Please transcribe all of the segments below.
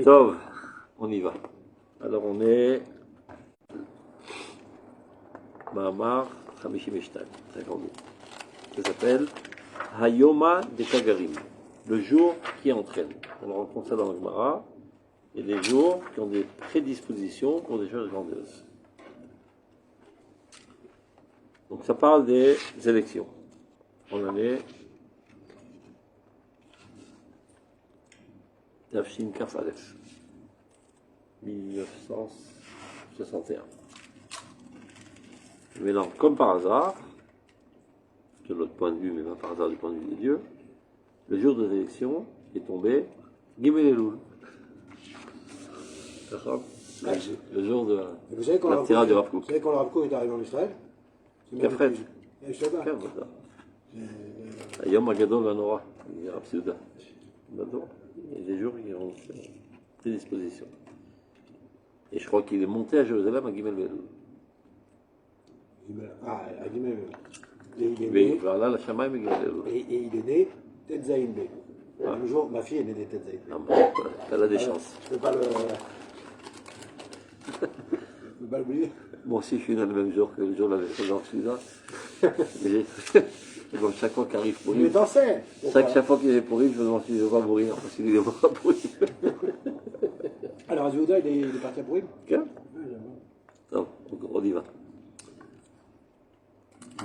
Tov, on y va. Alors on est Mahamar 52, 52. Ça s'appelle Hayoma de Kagarim, le jour qui entraîne. On rencontre ça dans le Gemara. Il y a des jours qui ont des prédispositions pour des choses grandioses. Donc ça parle des élections. En année Tafshin Kaf Aleph, 1961. Mais non, comme par hasard, de l'autre point de vue, mais pas par hasard du point de vue des dieux, le jour des élections est tombé Gimel Elul. Le jour de la tirade du Rav Kook. Vous savez quand le Rav Kook est arrivé en Israël? Kafret. Shabbat. Yom Agadol Vanora, Rav Souda. Il y a des jours qui ont des dispositions. Et je crois qu'il est monté à Jérusalem à Gimel Elul. Ah, à Gimel Elul. Mais voilà, la Shamaïm et Gimel Elul. Et il est né Tetzaïn B. Le jour, ma fille est née Tetzaïn B. Elle a des chances. Je ne peux pas l'oublier. Moi aussi, je suis né le même jour que le jour de la naissance d'Arsuda. Donc chaque fois qu'il arrive pour lui, chaque fois qu'il est pour lui, je me demande si je ne vais pas mourir, parce qu'il est mort pour lui. Alors, Azouda, il est parti à Pourim? Non, on y va.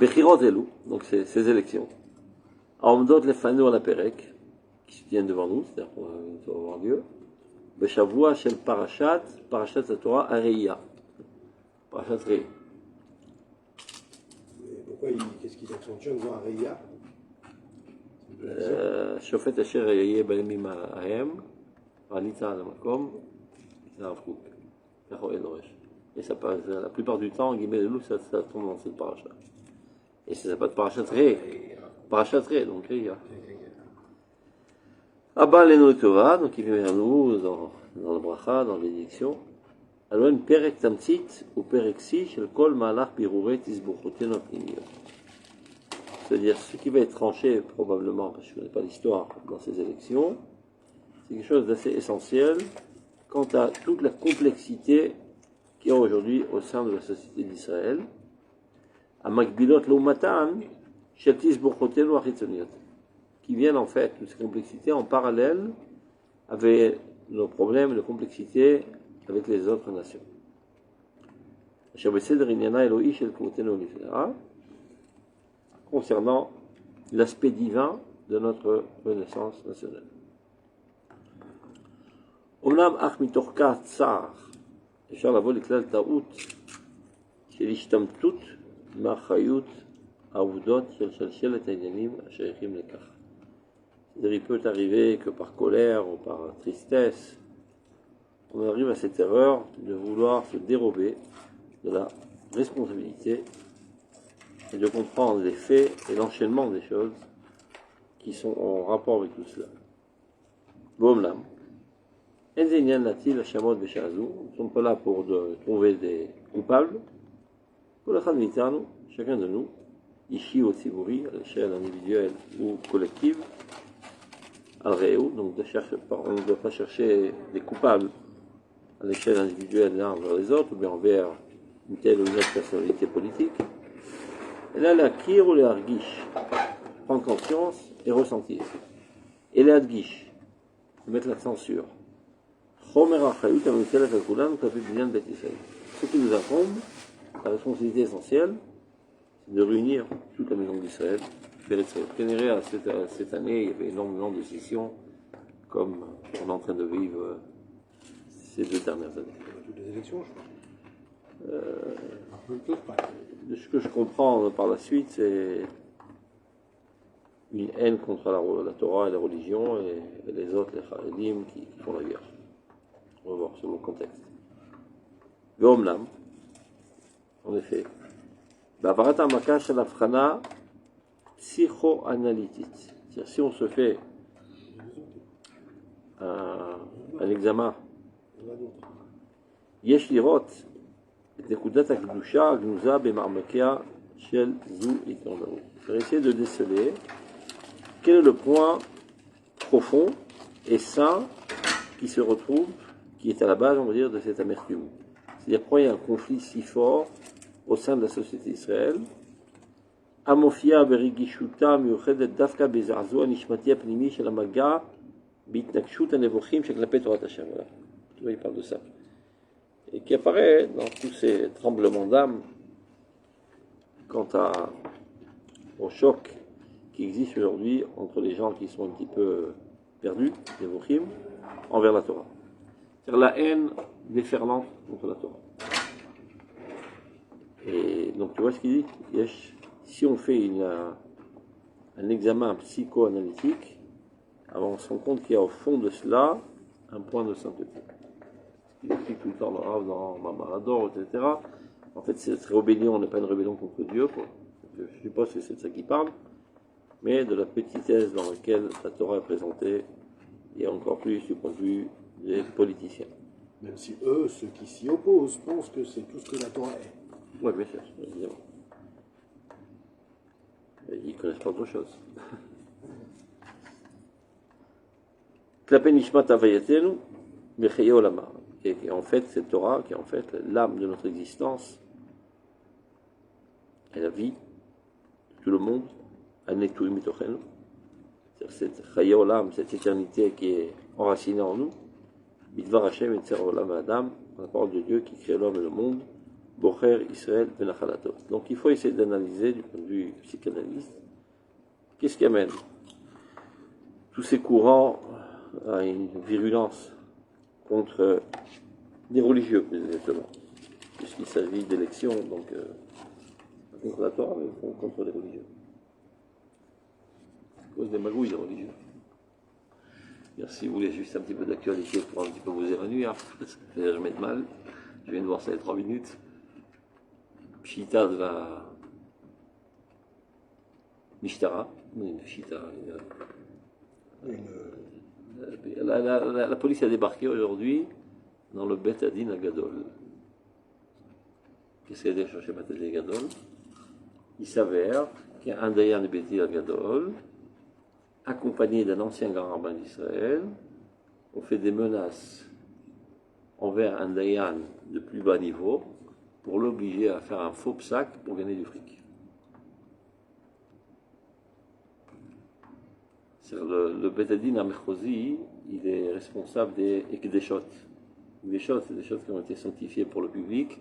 Bechirot Elou, donc c'est ces élections. Amdot Lefano à la Perek, qui se tiennent devant nous, c'est-à-dire qu'on va avoir lieu. Beshavua Shel Parashat Torah Areia. Parashat Rei. Pourquoi qu'est-ce qu'il accentue en disant Areia? Shofet Asher Yeh Balemim Ahem, Alita al Makom, c'est un fou. Et ça passe, la plupart du temps, Gimel Elul, ça tombe dans cette parasha. Et ça s'appelle Parashat Rei. Parashat Rei, donc Reia. Abba Leno Tova, donc il vient vers nous dans le bracha, dans l'édiction. Alors, une perek tamtzit ou perek si, shel kol malach biruret isbuchoten opnimiyot. C'est-à-dire, ce qui va être tranché, probablement, parce que je ne connais pas l'histoire dans ces élections, c'est quelque chose d'assez essentiel quant à toute la complexité qu'il y a aujourd'hui au sein de la société d'Israël. À Makbilot Loumatan, shel tisbuchoten ou achitzoniot, qui viennent en fait, toutes ces complexités, en parallèle avec nos problèmes de complexité avec les autres nations. Concernant l'aspect divin de notre renaissance nationale. אומנם אך מתוך כעס צער אפשר לבוא לכלל טעות של השתמטות מאחריות העובדות של שלשלת העניינים השייכים לכך. Il peut arriver que par colère ou par tristesse, on arrive à cette erreur de vouloir se dérober de la responsabilité et de comprendre les faits et l'enchaînement des choses qui sont en rapport avec tout cela. Bomlam. Enzenyan Latil Shamot Beshazu, nous ne sommes pas là pour trouver des coupables. Pour la chacun de nous, ici au Tzibouri, à l'échelle individuelle ou collective, al-Réou, donc on ne doit pas chercher des coupables à l'échelle individuelle l'un envers les autres, ou bien envers une telle ou une autre personnalité politique. Et là, la kir ou le hargish, prendre conscience et ressentir. Et le hargish, mettre l'accent sur. Ce qui nous incombe, la responsabilité essentielle, c'est de réunir toute la maison d'Israël. Cette année, il y avait énormément de sessions, comme on est en train de vivre ces 2 dernières années. Toutes les élections, je crois. De ce que je comprends par la suite, c'est une haine contre la Torah et la religion, et les autres, les Haredim, qui font la guerre. On va voir sur le contexte. Veomlam, en effet, Bavarat Amaka Shel Afchana psychoanalytique. C'est-à-dire, si on se fait un examen, Yesh lirot et nekudat hakdusha gnuza b'ma'makea shel zu itornaou. Il faut essayer de déceler quel est le point profond et sain qui se retrouve, qui est à la base, on va dire, de cette amertume. C'est-à-dire, pourquoi il y a un conflit si fort au sein de la société d'Israël? Amofia berigishuta miuchedet dafka bezazua nishmati apnimi shel hamaga bitnakshut hanevochim sheklapei Torat Hashem. Voilà. Tu vois, il parle de ça. Et qui apparaît dans tous ces tremblements d'âme quant au choc qui existe aujourd'hui entre les gens qui sont un petit peu perdus, les Vochim, envers la Torah. C'est-à-dire la haine déferlante contre la Torah. Et donc tu vois ce qu'il dit, si on fait un examen psychoanalytique, alors on se rend compte qu'il y a au fond de cela un point de sainteté. Il explique tout le temps le Rav dans Mamarador, etc. En fait, cette rébellion n'est pas une rébellion contre Dieu, quoi. Je ne sais pas si c'est de ça qu'il parle, mais de la petitesse dans laquelle la Torah est présentée, et encore plus du point de vue des politiciens. Même si eux, ceux qui s'y opposent, pensent que c'est tout ce que la Torah est. Oui, bien sûr, évidemment. Et ils ne connaissent pas autre chose. Klapei nishmat havayatenu v'chayei olama. Et en fait, cette Torah, qui est en fait l'âme de notre existence, et la vie de tout le monde, anetuim mitochenu. Cette chayei olam, cette éternité qui est enracinée en nous, bidvar Hashem et tzer olam adam, la parole de Dieu qui crée l'homme et le monde, bocher Israël benachalato. Donc il faut essayer d'analyser du point de vue psychanalyste, qu'est-ce qui amène tous ces courants à une virulence contre des religieux, plus exactement, puisqu'il s'agit d'élections, donc contre la Torah, mais contre les religieux. À cause des magouilles, les religieux. Alors, si vous voulez juste un petit peu d'actualité pour un petit peu vous évanouir, ça ne fait jamais de mal. Je viens de voir ça il y a 3 minutes. Pshita de la Mishtara, Pshita. La police a débarqué aujourd'hui dans le Bet Adin à Gadol. Qu'est-ce qu'elle a cherché Bet Adin à Gadol? Il s'avère qu'il y a un dayan de Bet Adin à Gadol, accompagné d'un ancien grand rabbin d'Israël. On fait des menaces envers un dayan de plus bas niveau pour l'obliger à faire un faux psaque pour gagner du fric. Le Bet Adin à Mechozi, il est responsable des Ekdeshot. Les choses, c'est des choses qui ont été sanctifiées pour le public,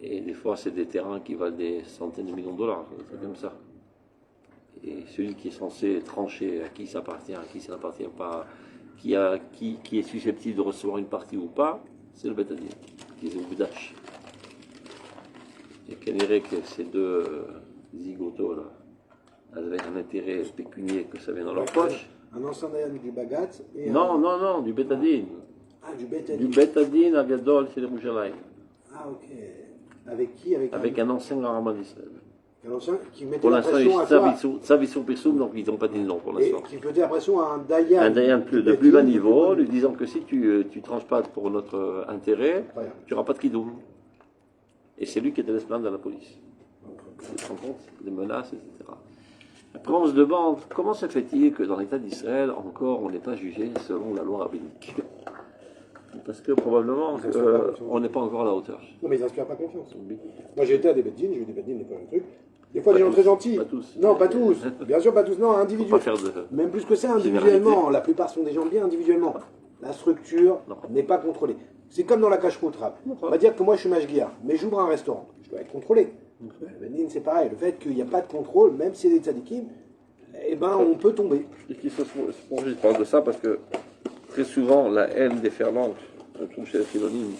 et des fois c'est des terrains qui valent des centaines de millions de dollars, des trucs comme ça. Et celui qui est censé trancher à qui ça appartient, à qui ça n'appartient pas, qui est susceptible de recevoir une partie ou pas, c'est le Bet Adin, qui est le Boudash. Et qu'elle dirait que ces deux zigotos là avaient un intérêt pécunier que ça vienne dans leur poche. Un ancien dayan du Bagat et Non, du Bet Adin. Ah, du Bet Adin. Du Bet Adin à Gadol chez les Rougealaï. Ah, ok. Avec qui? Avec un ancien grand rabbin d'Israël. Un ancien qui mettait Pour la l'instant, pression à toi. ça ils sont Persoum, donc ils n'ont pas dit non pour Et l'instant. qui mettait la pression à un dayan. Un dayan de plus bas niveau, lui disant que si tu ne tranches pas pour notre intérêt, tu n'auras pas de kiddoum. Et c'est lui qui était l'esplande à la police. Tu te rends compte? Des menaces, etc. Après, on se demande comment se fait-il que dans l'État d'Israël, encore, on n'est pas jugé selon la loi rabbinique? Parce que probablement, on n'est pas encore à la hauteur. Non, mais ils n'inspirent pas confiance. Moi, j'ai été à des beddines, j'ai eu des beddines, n'est pas un truc. Des fois, Pas des gens tous, très gentils. pas tous. Non, pas tous. Bien sûr, pas tous. Non, Faut pas individuellement. faire de... Même plus que ça, Généralité. individuellement. La plupart sont des gens bien individuellement. La structure n'est pas contrôlée. C'est comme dans la cache-route rap. On va dire que moi, je suis mashguia, mais j'ouvre un restaurant. Je dois être contrôlé. Le beddine, c'est pareil. Le fait qu'il n'y a pas de contrôle, même s'il y a des tzadikim, eh ben, on peut tomber. Je parle de ça parce que très souvent, la haine déferlante, on trouve chez les philonymes,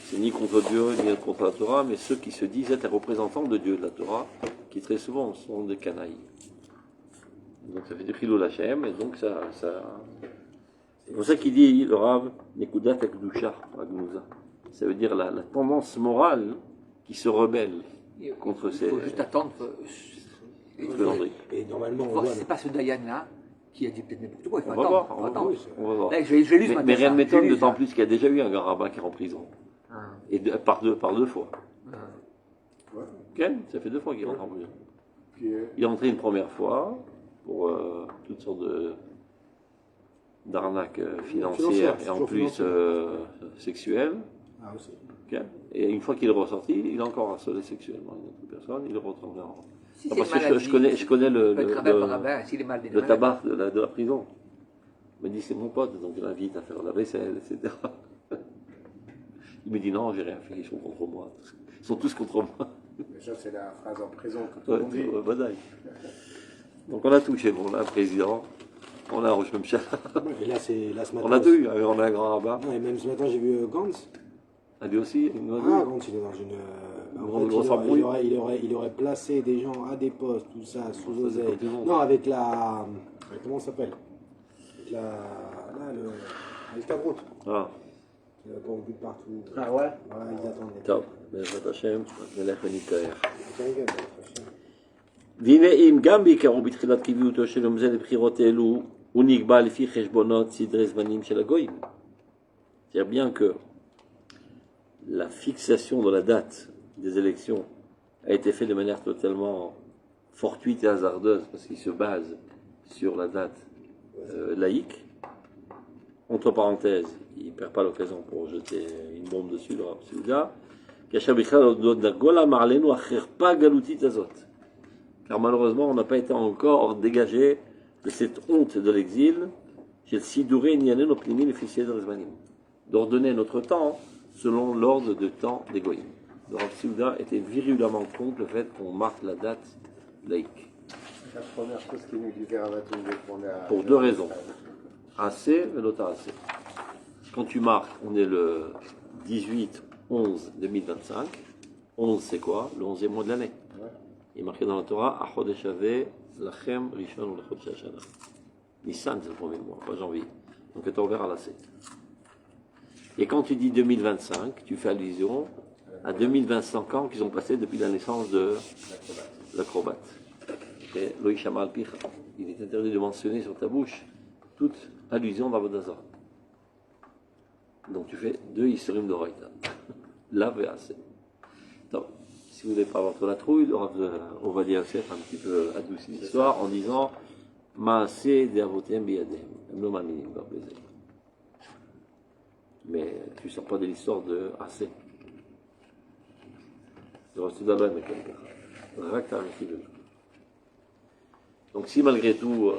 c'est ni contre Dieu, ni contre la Torah, mais ceux qui se disent être les représentants de Dieu, de la Torah, qui très souvent sont des canailles. Donc ça fait du chilou Hashem, et donc ça... C'est pour ça qu'il dit, le Rav, Nekudat Akdusha, Agnuza. Ça veut dire la tendance morale qui se rebelle contre ces... Il faut juste attendre. Et normalement, on Voir voit. si c'est pas ce Dayan-là qui a dit peut-être n'importe quoi. Il faut On va attendre. voir, faut attendre. on va voir. Là, j'ai lu ce matin. Mais rien ne ça. m'étonne, J'ai lu d'autant ça. plus qu'il y a déjà eu un grand rabbin qui est en prison. Ah. Et par deux fois. Ah. Ken, ça fait 2 fois qu'il rentre en prison. Puis, Il est rentré une première fois pour toutes sortes de d'arnaque financière et en toujours plus financière. sexuelle. Ah, aussi. Ok. Et une fois qu'il est ressorti, il a encore harcelé sexuellement une autre personne, il est retourné en. Si Non, c'est parce une que maladie, je connais le travail par rabbin, s'il est mal le tabac de la prison. Il me dit c'est mon pote, donc je l'invite à faire la vaisselle, etc. Il me dit non, j'ai rien fait, ils sont contre moi. Ils sont tous contre moi. Mais ça, c'est la phrase en prison que tout Ouais, le monde dit. ouais, badaï. Donc on a touché, bon, on a un président, on a un Rosh Memchel. Et là, là, ce matin. On a deux, on a un grand rabbin. Non, et même ce matin, j'ai vu Gantz. Ah, lui aussi, il nous a dit. Ah, Gantz, il est dans une. En grosse fait, embrouille. il aurait placé des gens à des postes, tout ça, sous Ça, c'est oseille. comme tout le monde. Non, avec la. Comment ça s'appelle? Avec la. Là, avec la route. Ah, Il a pas vu de partout. Ah ouais? Voilà, ils attendaient. טוב, בעזרת השם, נלך ונתאר. Tiens, regarde, attention. והנה אם גם בעיקרו בתחילת קביעותו של יום זה לבחירות אלו, הוא נקבע לפי חשבונות סדרי זמנים של הגויים. C'est-à-dire bien que la fixation de la date des élections a été faite de manière totalement fortuite et hasardeuse, parce qu'il se base sur la date laïque. Entre parenthèses, il ne perd pas l'occasion pour jeter une bombe dessus, le Rav Seuda. Car malheureusement, on n'a pas été encore dégagé de cette honte de l'exil, d'ordonner notre temps selon l'ordre de temps des goïms. Le Rav Seuda était virulemment contre le fait qu'on marque la date laïque. La première chose qui nous dit Ravatou, Pour deux raisons. Assez et l'autre assez. Quand tu marques, on est le 18-11-2025. 11 c'est quoi? Le 11e mois de l'année. Il est marqué dans la Torah, Achodesh Ave, Lachem, Rishon ou Lachodesh Hashana. Nissan c'est le premier mois, pas janvier. Donc tu ouvert à la 7. Et quand tu dis 2025, tu fais allusion à 2025 ans qu'ils ont passé depuis la naissance de l'acrobate. Et Loïc Shamal Picha, il est interdit de mentionner sur ta bouche toute allusion d'Avodazar. Donc tu fais deux Yissurim de Roïta. Là, assez. Donc, si vous ne voulez pas avoir trop la trouille, on va dire un petit peu adouci l'histoire en disant Maaseh de Avotem Biyadem. Mais tu ne sors pas de l'histoire de assez. Donc si malgré tout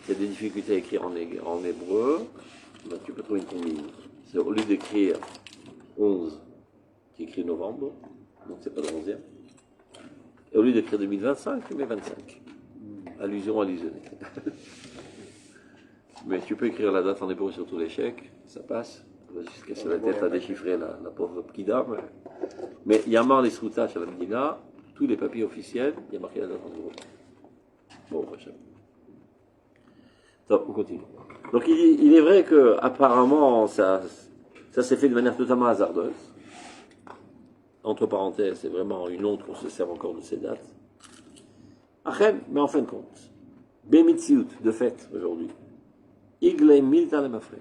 il y a des difficultés à écrire en hébreu, ben, tu peux trouver une combinaison. C'est au lieu d'écrire 11, tu écris novembre, donc c'est pas le 11e. Et au lieu d'écrire 2025, tu mets 25. Allusion allusionnée. Mais tu peux écrire la date en hébreu sur tous les chèques, ça passe. On va juste casser la tête à déchiffrer la pauvre Pkida. Mais il y a marre les sroutages à la Medina, tous les papiers officiels, il y a marqué la date en hébreu. Bon, prochain. On continue. Donc il est vrai que apparemment ça s'est fait de manière totalement hasardeuse. Entre parenthèses, c'est vraiment une honte qu'on se sert encore de ces dates. Achem, mais en fin de compte, Bemitziut, de fait, aujourd'hui, Iglei Milta le Mafre.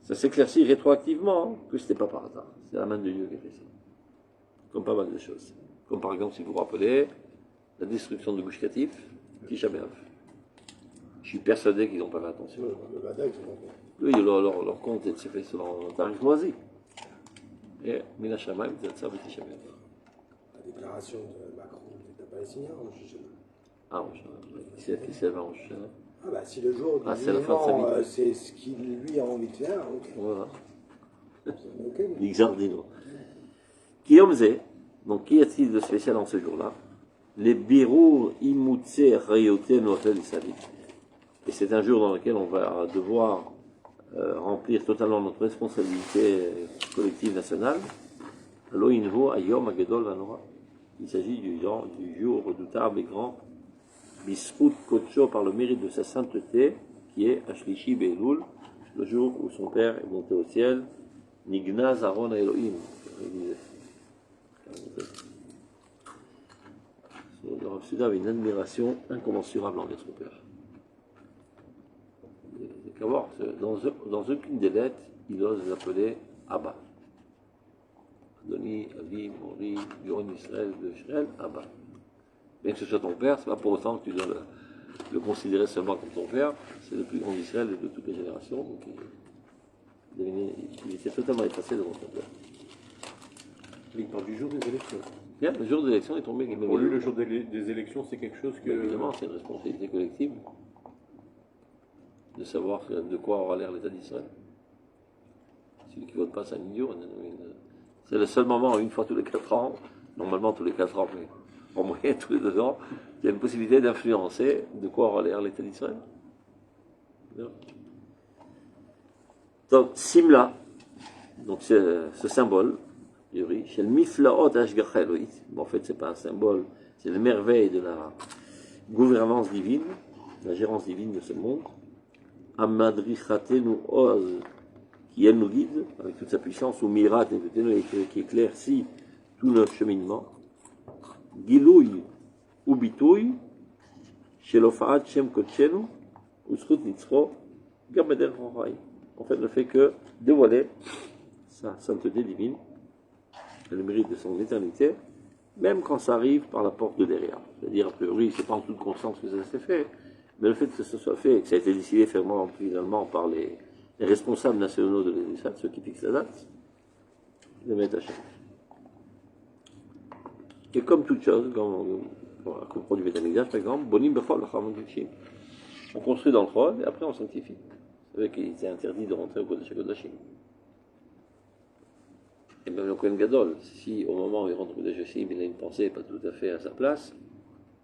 Ça s'éclaircit rétroactivement que ce n'était pas par hasard. C'est la main de Dieu qui a fait ça. Comme pas mal de choses. Comme par exemple, si vous vous rappelez, la destruction de Gush Katif, Tisha B'Av. Je suis persuadé qu'ils n'ont pas fait attention. Oui, leur compte s'est fait selon un tarif moisi. Et Mina Shamaim, ça veut Tisha B'Av. La déclaration de Macron n'était pas signé en Rosh Hashanah. Ah, Rosh Hashanah. Qui c'est avant Rosh Hashanah? Ah bah si le jour du c'est la fin de sa vie. c'est ce qu'il lui a envie de faire, ok. Voilà. Ok. L'Ixardino. Kiyomze, donc qu'y a-t-il de spécial en ce jour-là? Les birur imutse rayote notel isalit. Et c'est un jour dans lequel on va devoir remplir totalement notre responsabilité collective nationale. Loinho ayom agedol vanora. Il s'agit du jour redoutable et grand, bisrout kocho, par le mérite de sa sainteté, qui est Ashlishi Be'elul, le jour où son père est monté au ciel, Nignaz Aaron Elohim. Le Rav Seuda avait une admiration incommensurable envers son père. C'est qu'à voir, dans aucune des lettres, il ose l'appeler Abba. Adoni, Avi, Mori, Yoron Israël, de Israël, Abba. Bien que ce soit ton père, c'est pas pour autant que tu dois le considérait seulement comme son père, c'est le plus grand d'Israël de toutes les générations, donc il était totalement effacé devant son père. Il parle du jour des élections. Bien, le jour de l'élection est tombé. Pour lui, le jour des élections, c'est quelque chose que... Évidemment, c'est une responsabilité collective de savoir de quoi aura l'air l'État d'Israël. Celui qui ne vote pas, c'est un idiot. C'est le seul moment, une fois tous les 4 ans, normalement tous les 4 ans, mais en moyenne tous les 2 ans, il y a une possibilité d'influencer de quoi aura l'air l'État d'Israël. Donc, Simla, donc ce symbole, chez le Miflaot Ashgacha Elohit, en fait, ce n'est pas un symbole, c'est les merveilles de la gouvernance divine, la gérance divine de ce monde. Amadrichatenu Oz, qui elle nous guide avec toute sa puissance, ou Mirat et qui éclaircit tout notre cheminement. Gilouy ou Bitouy, chez l'Ofaat Shem Kotchenu, ou Srut Nitzro, Gameder Rorai. En fait, le fait que dévoiler sa sainteté divine, le mérite de son éternité, même quand ça arrive par la porte de derrière. C'est-à-dire, a priori, c'est pas en toute conscience que ça s'est fait, mais le fait que ce soit fait, et que ça a été décidé finalement par les responsables nationaux de l'État, ceux qui fixent la date, le mettent à chaque. Et comme toute chose, comme on produit Beth Amikdash, par exemple, Bonim Bechol Lachamon Kishim. On construit dans le Chol et après on sanctifie. Vous savez qu'il était interdit de rentrer au Kodesh HaKodashim. Et même le Kohen Gadol, si au moment où il rentre au Kodesh HaKodashim, il a une pensée pas tout à fait à sa place,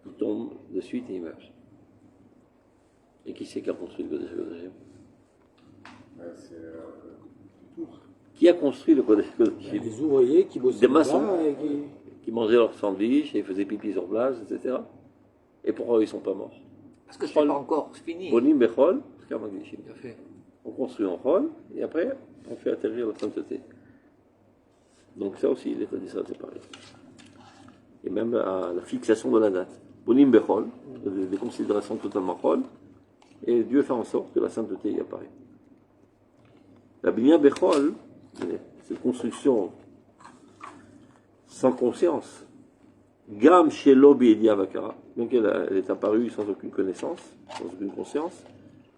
il tombe de suite et il meurt. Et qui c'est qui a construit le Kodesh HaKodashim? Qui a construit le Kodesh HaKodashim? Des ouvriers qui bossaient des maçons et qui mangeaient leur sandwich et faisaient pipi sur place, etc. Et pourquoi ils ne sont pas morts? Parce que ce n'est pas encore fini. Bonim Bechol, Kamagdishim. Tout à fait. On construit en Chol et après on fait atterrir la sainteté. Donc ça aussi, l'État d'Israël, c'est pareil. Et même la fixation de la date. Bonim Bechol, des considérations totalement Chol, et Dieu fait en sorte que la sainteté y apparaît. La Binya Bechol, cette construction sans conscience, Gam Shelo B'Yedia Vakara, bien qu'elle est apparue sans aucune connaissance, sans aucune conscience,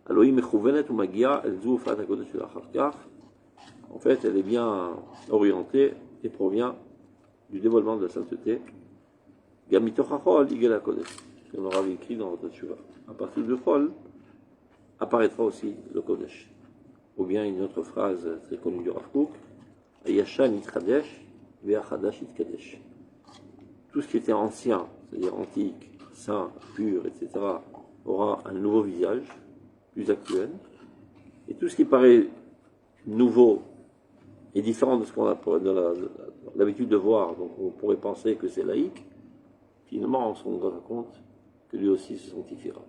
Elohim Mechouvenet ou Magia, El Zou Fat HaKodesh Kach, en fait, elle est bien orientée et provient du dévoilement de la sainteté. Gam Mitoch HaChol Yigel HaKodesh, qu'on aura écrit dans notre Teshuvah. À partir du Chol, apparaîtra aussi le Kodesh. Ou bien une autre phrase très connue du Rav Kook, Ayashan Yitchadesh, Ve'achadash Yitkadesh. Tout ce qui était ancien, c'est-à-dire antique, saint, pur, etc., aura un nouveau visage, plus actuel. Et tout ce qui paraît nouveau et différent de ce qu'on a l'habitude de voir, donc on pourrait penser que c'est laïque, finalement on se rendra compte que lui aussi se sanctifiera.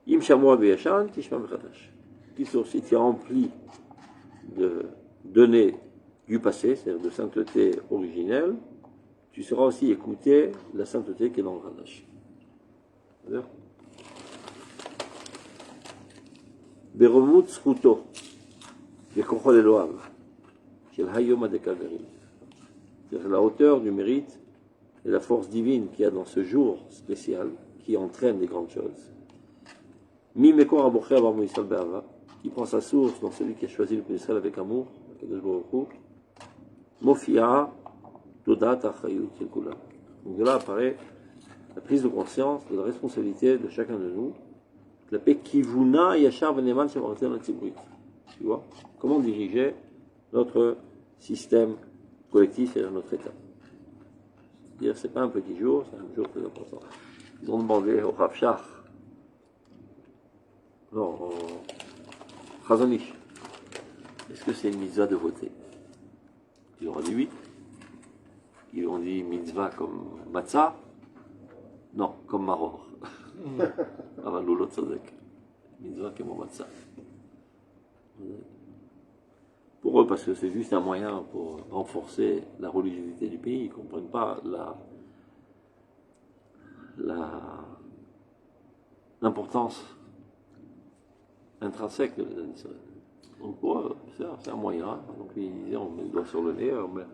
Im Shamoa Beyashan, Tishma Bechadash. Qui sont aussi rempli de données du passé, c'est-à-dire de sainteté originelle, tu seras aussi écouter la sainteté qui est dans le Hadash. C'est-à-dire Beromut Sruto, Yekochol Eloav, Shel Hayom Adekaverim. C'est-à-dire la hauteur du mérite et la force divine qu'il y a dans ce jour spécial qui entraîne des grandes choses. Mi Mekor Abocher Abar Yisrael Be'ava, qui prend sa source dans celui qui a choisi le Israël avec amour, Kadosh Baruch Hu, Mofia Todat Achayut Shel Kulam. Donc de là apparaît la prise de conscience de la responsabilité de chacun de nous, la Pekivuna Yachar Veneman Shevarten Tzibrit. Tu vois, comment diriger notre système collectif et notre État. C'est-à-dire, c'est pas un petit jour, c'est un jour très important. Ils ont demandé au Rav Shach, non, au Chazonish, est-ce que c'est une mitzvah de voter? Ils ont dit oui. Ils ont dit mitzvah comme matzah? Non, comme maror. Aval lo tzadek. Mitzvah comme matzah. Pour eux, parce que c'est juste un moyen pour renforcer la religiosité du pays, ils ne comprennent pas l'importance intrinsèque de l'État d'Israël. Donc pour eux, c'est un moyen. Donc ils disaient, on met le doigt sur le nez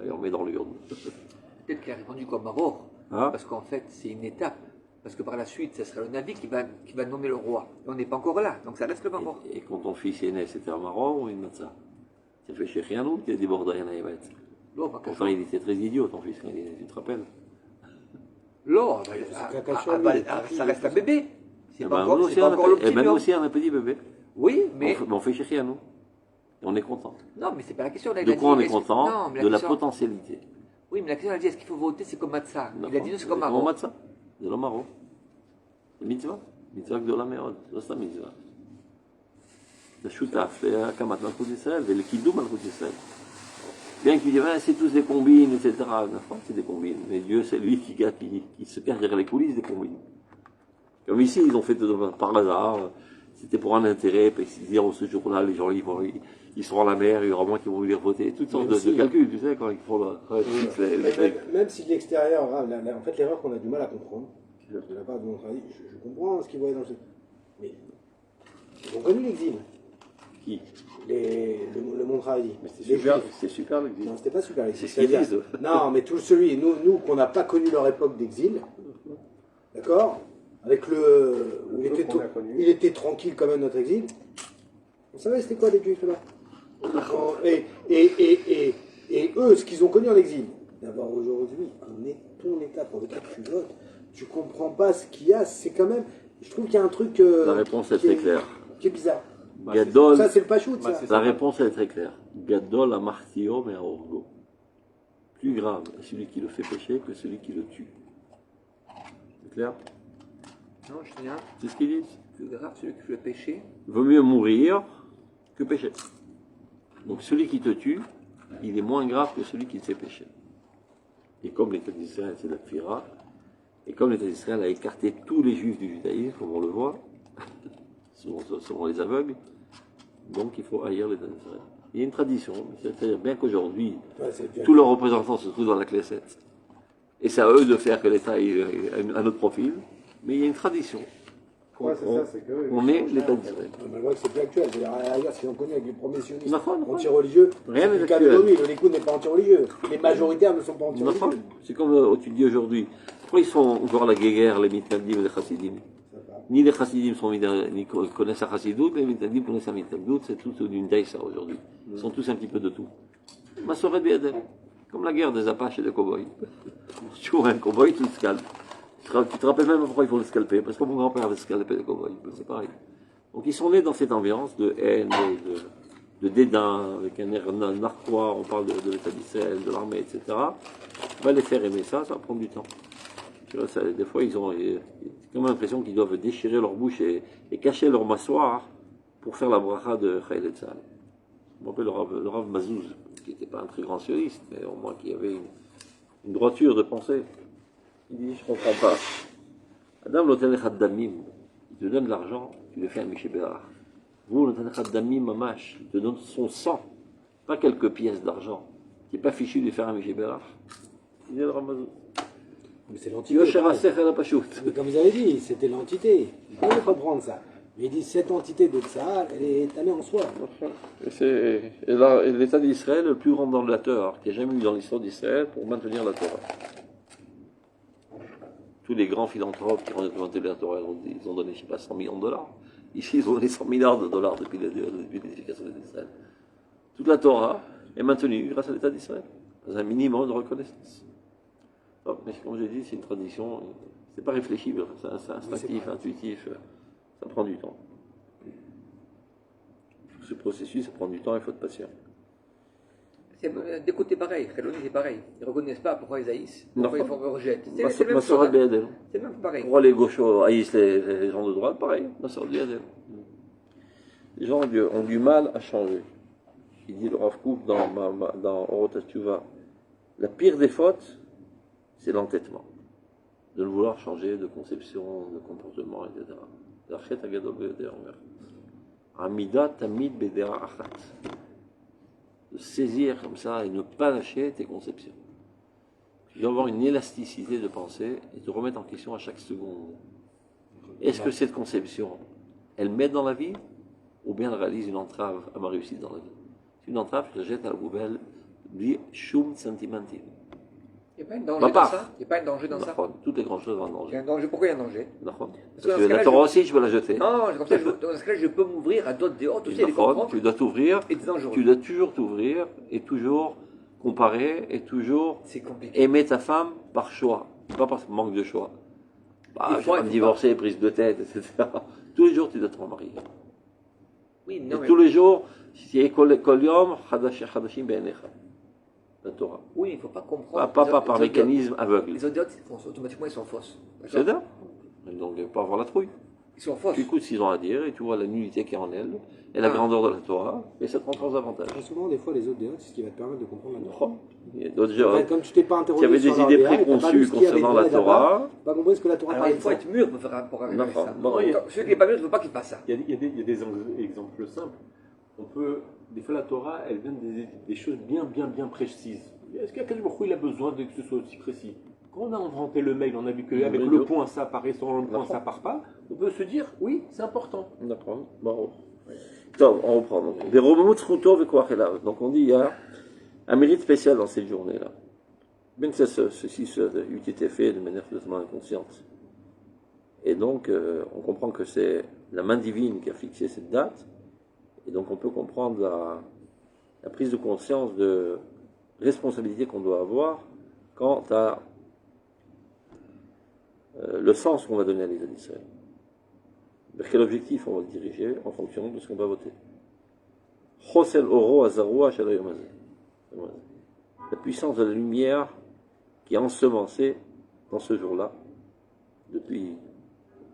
et on met dans l'urne. Peut-être qu'il a répondu comme Maror, Ah. parce qu'en fait, c'est une étape Parce que par la suite, ce sera le Navi qui va nommer le roi. Et on n'est pas encore là, donc ça reste le Maroc. Et quand ton fils est né, c'était un Maroc ou une Matzah? Ça fait chez Chianou qui a débordé à Naïbet. Enfin, il était très idiot, ton fils, quand il est, tu te rappelles? L'eau, ça reste un bébé. C'est pas encore le petit même lion. aussi un petit bébé. Oui, mais... On fait chez Chianou. On est content. Non, mais c'est pas la question. Là, De quoi on est content? De la potentialité. Oui, mais la question, elle dit, est-ce qu'il faut voter, c'est comme Matzah? Il a dit, non, c'est comme Maroc. Matzah, זה לא מרור. זה מצווה, מצווה גדולה מאוד, לא סתם מצווה. זה שותף להקמת מלכות ישראל ולקידום מלכות ישראל. Bien qu'il dise, c'est tous des combines, etc. C'est des combines, mais Dieu, c'est lui qui se cache derrière les coulisses des combines. Comme ici, ils ont fait par hasard, c'était pour un intérêt, puis ils diront ce jour-là, les gens, ils seront à la mer, il y aura moins qui vont venir voter, toutes sortes de calculs, tu sais, quand ils font même si de l'extérieur, en fait, l'erreur qu'on a du mal à comprendre, de la part de mon travail, je comprends ce qu'ils voyaient dans le... Mais ils ont connu l'exil. Qui? Le monde travail. C'est super l'exil. Non, c'était pas super l'exil. C'est ce qu'ils disent. Non, mais tout celui, nous qu'on n'a pas connu leur époque d'exil, d'accord? Avec il était tranquille quand même notre exil. On savait c'était quoi les Juifs là? Et eux, ce qu'ils ont connu en exil, d'abord aujourd'hui, on est ton état pour lequel tu votes, tu comprends pas ce qu'il y a, c'est quand même, je trouve qu'il y a un truc la réponse est très claire. Qui est bizarre. Gadol, ça c'est le pachout, ça. La réponse est très claire. Gadol a martio mais a orgo. Plus grave est celui qui le fait pécher que celui qui le tue. C'est clair? Non, je tiens. C'est ce qu'ils disent. Plus grave, celui qui fait le péché. Il vaut mieux mourir que pécher. Donc celui qui te tue, il est moins grave que celui qui te fait pécher. Et comme l'État d'Israël, c'est la Tfira, et comme l'État d'Israël a écarté tous les juifs du judaïsme, comme on le voit, selon les aveugles, donc il faut haïr l'État d'Israël. Il y a une tradition, c'est-à-dire bien qu'aujourd'hui, tous leurs représentants se trouvent dans la Knesset, et c'est à eux de faire que l'État ait un autre profil, mais il y a une tradition. On est l'État d'Israël. Je vois que c'est plus actuel. Regarde ce qu'ils ont connu avec les premiers sionistes anti-religieux. Anti-religieux. Rien n'est actuel. Le Likoud n'est pas anti-religieux. Les majoritaires ne sont pas anti-religieux. C'est comme tu dis aujourd'hui. Pourquoi ils sont encore à la guerre, les Mitnagdim et les Chassidim? Ni les Chassidim connaissent la Chassidoute, ni les Mitnagdim connaissent la Mitnagdoute. C'est tout d'une daïsa aujourd'hui. Ils sont tous un petit peu de tout. Massoret Biadel. Comme la guerre des Apaches et des cow-boys. Tu vois un cow-boy, tu le scalpes. Tu te rappelles même pourquoi il faut le scalper, parce que mon grand-père avait scalpé les cow-boys, c'est pareil. Donc ils sont nés dans cette ambiance de haine, de dédain, avec un air narquois, on parle de l'État d'Israël, de l'armée, etc. On va les faire aimer ça va prendre du temps. Tu vois, des fois, ils ont comme l'impression qu'ils doivent déchirer leur bouche et cacher leur mâchoire pour faire la bracha de Chayil Tzahal. Je me rappelle le Rav Mazouz, qui n'était pas un très grand sioniste, mais au moins qui avait une droiture de pensée. Il dit, je ne comprends pas. Adam l'otelech damim, il te donne de l'argent, tu le fais un Mishébérar. Vous, l'otelech damim mamash, il te donne son sang, pas quelques pièces d'argent. Tu n'es pas fichu de faire un Mishébérar. Il dit le Ramazou. Mais c'est l'entité. Comme vous avez dit, c'était l'entité. Il faut comprendre ça. Mais il dit, cette entité de Tsahal, elle est allée en soi. Et l'État d'Israël est le plus grand donateur qu'il y a jamais eu dans l'histoire d'Israël pour maintenir la Torah. Tous les grands philanthropes qui ont implémenté la Torah, ils ont donné, je ne sais pas, 100 millions de dollars. Ici, ils ont donné 100 milliards de dollars depuis l'édification d'Israël. Toute la Torah est maintenue grâce à l'État d'Israël, dans un minimum de reconnaissance. Donc, mais comme j'ai dit, c'est une tradition, c'est pas réfléchi, c'est instinctif, intuitif, ça prend du temps. Ce processus, ça prend du temps, il faut être patient. C'est des côtés pareils, Kheloni c'est pareil. Ils ne reconnaissent pas pourquoi ils haïssent, pourquoi ils rejettent. C'est même pareil. Pourquoi les gauchos haïssent les gens de droite, pareil. Les gens ont du mal à changer. Il dit le Rav Kook dans Orot HaTshuva, la pire des fautes, c'est l'entêtement. De ne vouloir changer de conception, de comportement, etc. L'achet agadol be'eder omer. Amida tamid bedera achat. De saisir comme ça et ne pas lâcher tes conceptions. Tu dois avoir une élasticité de pensée et te remettre en question à chaque seconde. Est-ce que cette conception, elle m'aide dans la vie ou bien elle réalise une entrave à ma réussite dans la vie? C'est une entrave que je jette à la poubelle, dit shum sentimentim. Il n'y a pas un danger dans ça. Il n'y a pas un danger dans ça. Toutes les grandes choses ont un danger. Il y a un danger. Pourquoi il y a un danger? Parce que la Torah aussi, je peux la jeter. Non, comme ça, dans ce cas-là, je peux m'ouvrir à d'autres dehors. Tu dois t'ouvrir. Tu dois toujours t'ouvrir et toujours comparer et toujours aimer ta femme par choix. Pas par manque de choix. Bah, je vais me divorcer, prise de tête, etc. Tous les jours, tu dois te remarier. Oui, non, tous les jours, c'est Kol Yom, Hadashim Be'enecha. La Torah. Oui, il ne faut pas comprendre. Pas par mécanisme aveugle. Les autres, automatiquement, ils sont fausses. C'est ça. Donc, il ne faut pas avoir la trouille. Ils sont fausses. Tu écoutes ce qu'ils ont à dire et tu vois la nullité qui est en elle et la grandeur de la Torah et ça te rend sans avantage. Souvent, des fois, les autres c'est ce qui va te permettre de comprendre la Torah. Il y a d'autres gens qui avaient des idées préconçues concernant la Torah. Pas compris ce que la Torah Alors, il faut être mûr pour arriver à ça. Celui qui n'est pas mûr, il ne faut pas qu'il fasse ça. Il y a des exemples simples. On peut, des fois, la Torah, elle donne des choses bien précises. Est-ce qu'Akadosh Baruch Hu, il a besoin que ce soit aussi précis? Quand on a inventé le mail, on a vu qu'avec le point ça apparaît, sans le point ça part pas. On peut se dire, oui, c'est important. D'accord. Bon. On reprend. Donc on dit, il y a un mérite spécial dans cette journée-là. Bien que ceci eût été fait de manière totalement inconsciente. Et donc, on comprend que c'est la main divine qui a fixé cette date. Et donc, on peut comprendre la prise de conscience de responsabilité qu'on doit avoir quant à le sens qu'on va donner à l'État d'Israël. Vers quel objectif on va le diriger en fonction de ce qu'on va voter. La puissance de la lumière qui est ensemencée dans ce jour-là, depuis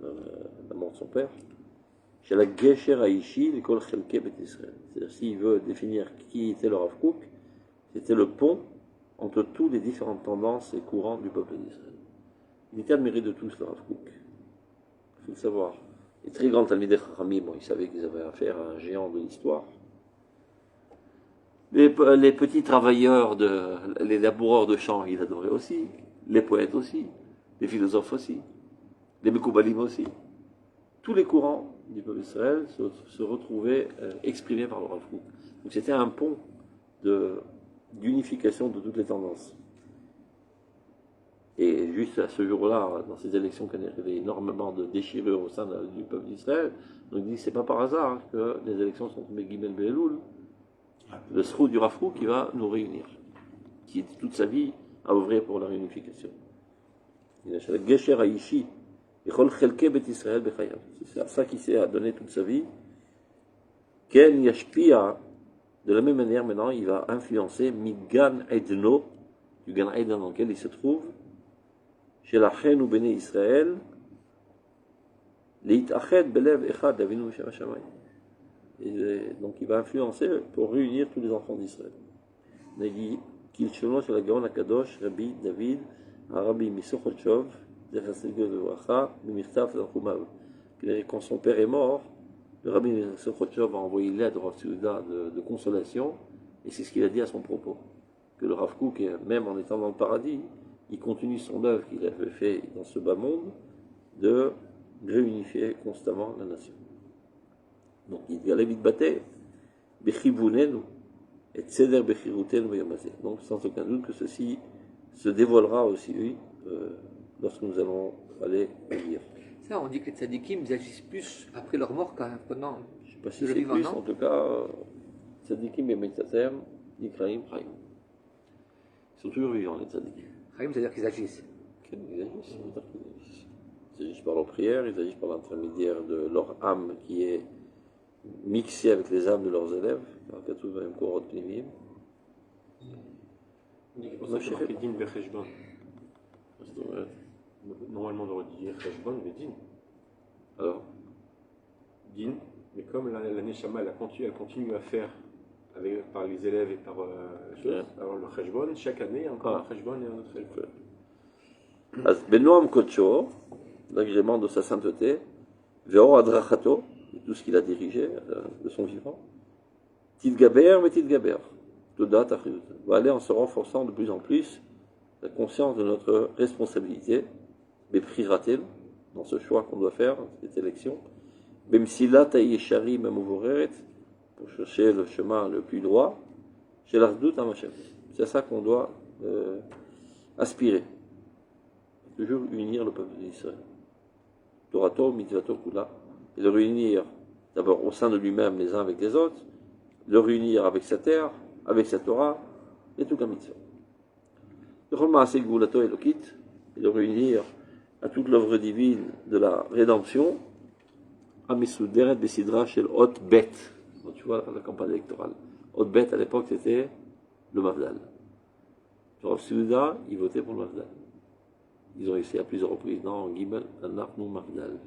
la mort de son père, chez la Gesher Aishi, l'école Chelke Bet Israël. C'est-à-dire, s'il veut définir qui était le Rav Kook, c'était le pont entre toutes les différentes tendances et courants du peuple d'Israël. Il était admiré de tous, le Rav Kook. Il faut le savoir. Les très grands Talmidei Chachamim, ils savaient qu'ils avaient affaire à un géant de l'histoire. Les petits travailleurs, les laboureurs de champs, il adorait aussi. Les poètes aussi. Les philosophes aussi. Les Mekoubalim aussi. Tous les courants du peuple d'Israël se retrouvaient exprimés par le Rav Kook. Donc c'était un pont d'unification de toutes les tendances. Et juste à ce jour-là, dans ces élections qui ont révélé énormément de déchirures au sein du peuple d'Israël, on dit que c'est pas par hasard que les élections sont tombées Gimel Be'Elul, le sroud du Rav Kook qui va nous réunir, qui est toute sa vie à ouvrir pour la réunification. Il a le Gesher Aishi, c'est à ça qu'il s'est donné toute sa vie. Ken Yashpia, de la même manière maintenant, il va influencer Migan Edno, du Gan Eden dans lequel il se trouve, chez la Chen ou Béné Israël, L'Itached Belev Echad Avinu Shem Hashamayim. Donc il va influencer pour réunir tous les enfants d'Israël. Il a dit qu'il chemin sur la Gaon Akadosh, Rabbi David, Rabbi Misochotchov, quand son père est mort, le Rabbi Misochotchov a envoyé une lettre de consolation, et c'est ce qu'il a dit à son propos. Que le Rav Kook, même en étant dans le paradis, il continue son œuvre qu'il avait fait dans ce bas monde de réunifier constamment la nation. Donc il allait vite battre, Bechibunenu, et Tseder Bechiruten Bayamazé. Donc sans aucun doute que ceci se dévoilera aussi lorsque nous allons aller lire. Ça, on dit que les tzadikim, ils agissent plus après leur mort qu'en prenant. Je ne sais pas si c'est plus, en tout cas, tzadikim et Metzatem, Nikraim, Chaim. Ils sont toujours vivants, les tzadikim. Chaim, c'est-à-dire qu'ils agissent. Ils agissent, ils agissent par leur prière, ils agissent par l'intermédiaire de leur âme qui est mixée avec les âmes de leurs élèves. Normalement, on aurait dit Cheshbon, mais Din. Alors Din, mais comme la Neshama, elle continue à faire par les élèves et par alors le Cheshbon, chaque année, il y a encore un Cheshbon et un autre Cheshbon. Benoam Kocho, l'agrément de sa sainteté, Veor Adrachato, tout ce qu'il a dirigé de son vivant, Tidgaber, mais Tidgaber, Todat Achidut, va aller en se renforçant de plus en plus la conscience de notre responsabilité, Bepriratel, dans ce choix qu'on doit faire, cette élection, Bemsila Taïeshari Memovoreret, pour chercher le chemin le plus droit, chez l'Ardout Amachem. C'est à ça qu'on doit aspirer, toujours unir le peuple d'Israël. Torato, mitzvato, kula, et le réunir d'abord au sein de lui-même les uns avec les autres, le réunir avec sa terre, avec sa Torah, et tout la mitzvah. Le Chomas Gulato Elokit, et le réunir à toute l'œuvre divine de la rédemption, à Misuderet Besidra Shel Hot Bet. Tu vois, la campagne électorale. Hot Bet à l'époque c'était le Mavdal. Rav Souda, il votait pour le Mavdal. Ils ont essayé à plusieurs reprises, non, Gimel, Anachnu Mavdal.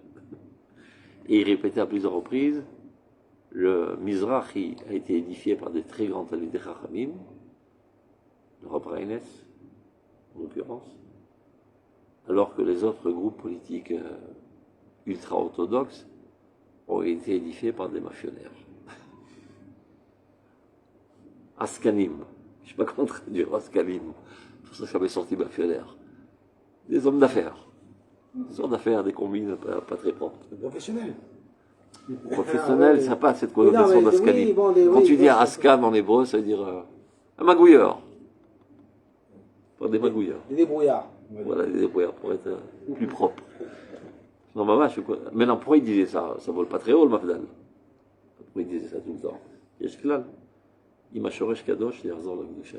Et il répétait à plusieurs reprises, le Mizrahi a été édifié par des très grands Talmidei Chachamim, le Rav Reines, en l'occurrence, alors que les autres groupes politiques ultra-orthodoxes ont été édifiés par des mafionnaires. Askanim, je ne sais pas comment traduire Askanim, pour ça que j'avais sorti mafionnaire. Des hommes d'affaires. Des hommes d'affaires, des combines pas très propres. Professionnels. Professionnel, ça n'a pas cette connotation d'Askanim. Quand tu dis Askan en hébreu, ça veut dire un magouilleur. Pas des magouilleurs. Des débrouillards. Voilà, des débrouillards pour être plus propre. Non, maman, maintenant, pourquoi il disait ça? Ça vole pas très haut le Mafdal. Pourquoi il disait ça tout le temps? Yeshklal. Imashoresh Kadosh, Yerzor Lagdusha.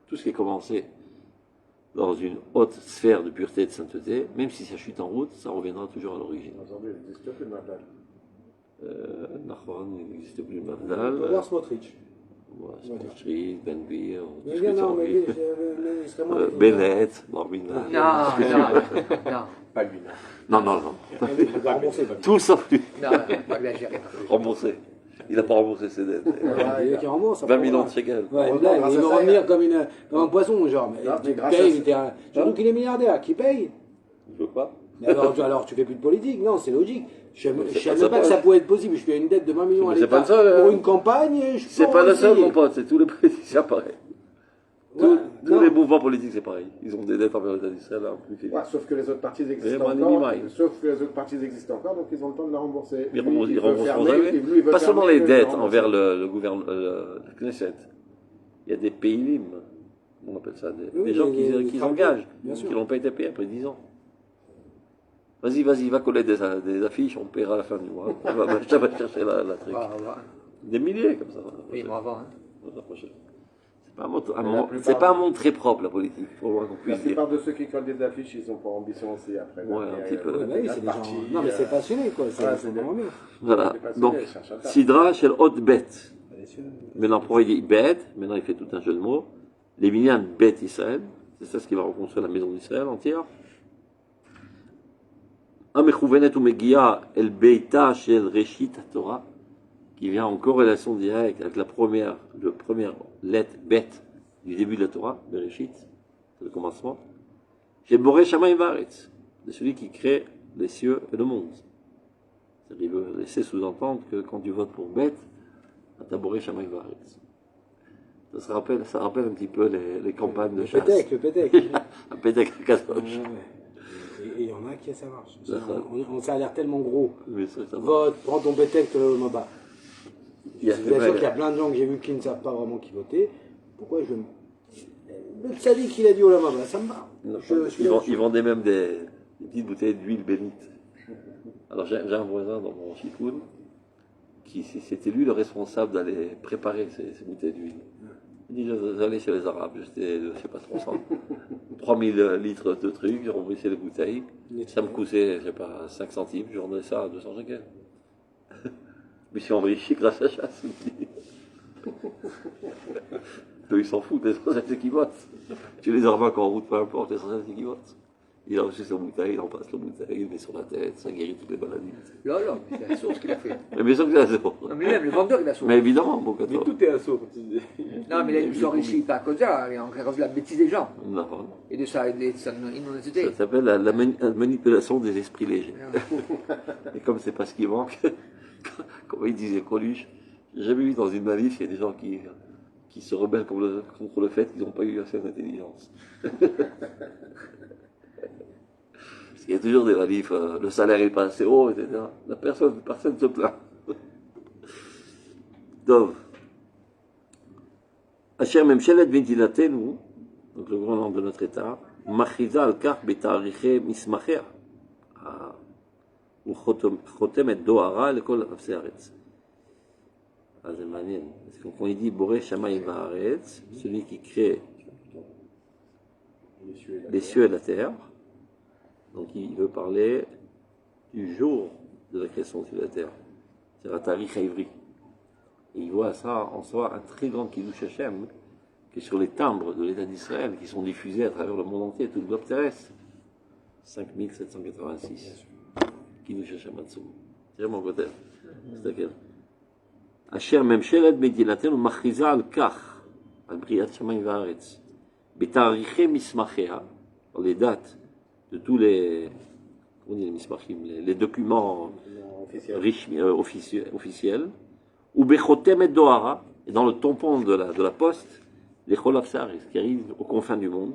Tout ce qui est commencé dans une haute sphère de pureté et de sainteté, même si ça chute en route, ça reviendra toujours à l'origine. Aujourd'hui, il n'existe plus le Mafdal. Nachman, il n'existe plus le On peut Mafdal. voir Smotrich. Smotrich, Ben Gvir, Mais non, mais il serait moins. Bennett, Morbin. Non. Pas lui, non. Non. Il va rembourser, pas lui. Tout sauf lui. Non, pas exagéré. Remboursé. Il n'a pas remboursé ses dettes. Il y a qui rembourse. 20 millions de shekels. Ouais, là, il va revenir comme un poisson, genre. Mais Non, mais tu grâce à payes, ça. surtout qu'il est milliardaire, qui paye. Je veux pas. Mais alors tu fais plus de politique, non, c'est logique. Je ne C'est savais pas même pas ça. que ça pouvait être possible. Je fais une dette de 20 millions à Mais c'est pas l'État le seul, pour une campagne. C'est pas le seul, mon pote, c'est tous les politiciens pareil. Tous les mouvements politiques, c'est pareil. Ils ont des dettes envers l'État d'Israël, plus que Ouais, sauf que les autres partis existent Vraiment encore. minimum. Sauf que les autres partis existent encore, donc ils ont le temps de la rembourser. Ils Lui, il veut rembourseront fermer, jamais. et lui, il veut Pas seulement fermer, les il veut dettes rembourser. envers le gouvernement, le Knesset. Il y a des pays on appelle ça, des gens qui s'engagent, bien sûr. qui n'ont pas été payés après 10 ans. Vas-y, va coller des affiches, on paiera à la fin du mois. Ça va chercher la truc. Des milliers comme ça. Oui, mais avant. C'est pas un monde très propre, la politique, faut voir qu'on La puisse dire. plupart de ceux qui collent des affiches, ils ont pour ambition aussi après. Ouais, un petit peu. Ouais, bah oui, c'est des gens. Non, mais c'est passionné, quoi. C'est vraiment bien. Voilà. C'est pas Donc, sûr, ils cherchent à faire. Sidra chez le Hot Bet. Maintenant, pour il dit Bet, maintenant il fait tout un jeu de mots. Les Minyan Bet Israël, c'est ça ce qui va reconstruire la maison d'Israël entière. Amechouvenet ou Megia El Beita Shel Reshit Torah, qui vient en corrélation directe avec la première lettre Bet du début de la Torah, Bereshit, c'est le commencement. Chez Boré Shamayim Varetz, de celui qui crée les cieux et le monde. C'est-à-dire, il veut laisser sous-entendre que quand tu votes pour Bet, t'as Boré Shamayim Varetz. Ça rappelle un petit peu les campagnes de chasse. Le Pétec. Un Pétec Kadosh. Et il y en a qui ça marche. Ça. Ça a l'air tellement gros. Oui, ça va. Vote, prends ton Pétec, te le bas. Il y a Je suis bien sûr qu'il y a plein de gens que j'ai vus qui ne savent pas vraiment qui voter. Pourquoi je. Le tzaddik qu'il a dit au Lamaba, ça me va. Ils vendaient même des petites bouteilles d'huile bénite. Alors j'ai un voisin dans mon chikoun qui c'était lui le responsable d'aller préparer ces bouteilles d'huile. Il dit j'allais chez les Arabes, j'étais, je sais pas, 3000 litres de trucs, j'ai remplissé les bouteilles. Ça me coûtait, je sais pas, 5 centimes, je vendais ça à 200 shekels. Je me suis enrichi grâce à chasse. Eux, ils s'en foutent, l'essentiel c'est qu'ils votent. Tu les armes encore en route, peu importe, l'essentiel c'est qu'ils votent. Il a reçu sa bouteille, il en passe la bouteille, il met sur la tête, ça guérit toutes les maladies. Là, c'est la source qu'il a fait. Mais bien sûr que c'est la source. Non, mais même le vendeur, il a source. Mais évidemment, mon Mais gâteau. tout est assaut. quand tu dis. Non, mais là, il s'enrichit pas à cause de ça, à cause de la bêtise des gens. Non. Et de sa inhonnêteté. Ça s'appelle la manipulation des esprits légers. Et comme c'est pas ce qui manque, comme il disait Coluche, j'ai jamais vu dans une manif, il y a des gens qui se rebellent contre le fait qu'ils n'ont pas eu assez d'intelligence. Il y a toujours des manifs, le salaire n'est pas assez haut, etc. Personne ne se plaint. Donc, Asher Memshelet Vintilatenu, donc le grand nombre de notre état, Machiza al-Kach betariche mismachea, ou chotem et dohara lekol nafsei haaretz. Ah, c'est מעניין. Parce qu'on dit Boré Shamayim Va'aretz, celui qui crée les cieux et la terre. Donc il veut parler du jour de la création des cieux et de la terre. C'est un tarikh ivri. Et il voit ça en soi un très grand Kiddush Hashem, qui est sur les timbres de l'État d'Israël, qui sont diffusés à travers le monde entier, tout le globe terrestre. 5786. Kiddush Hashem Atzum. C'est vraiment côté. C'est laquelle? אשר ממשלת מדינתנו מכריזה על כך, על בריאת שמיים וארץ, בתאריכי מסמכיה, על les dates de tous les, comment on dit les מסמכים, les documents officiels, ou בחותמת דוארה, et dans le tampon de la poste, les Cholaf Saaris, qui arrivent aux confins du monde,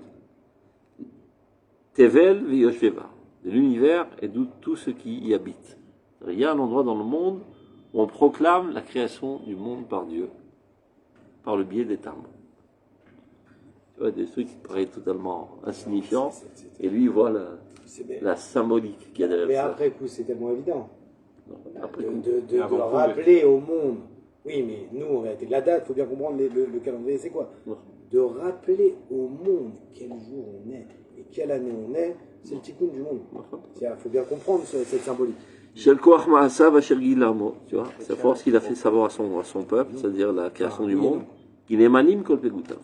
Tevel v'Yoshveva, de l'univers et de tout ce qui y habite. Il y a un endroit dans le monde où on proclame la création du monde par Dieu, par le biais des timbres. Tu vois, des trucs qui paraissent totalement insignifiants, et lui, il voit la symbolique qu'il y a derrière ça. Mais après coup, c'est tellement évident. Après De rappeler au monde, oui, mais nous, en réalité, la date, il faut bien comprendre le calendrier, c'est quoi? De rappeler au monde quel jour on est et quelle année on est, c'est le tikkun du monde. Il faut bien comprendre cette symbolique. Shel Koach Ma'asav Asher Gilamo, tu vois, sa force qu'il a fait savoir à son peuple, c'est-à-dire la création du monde, qu'il est manim kol pegutav.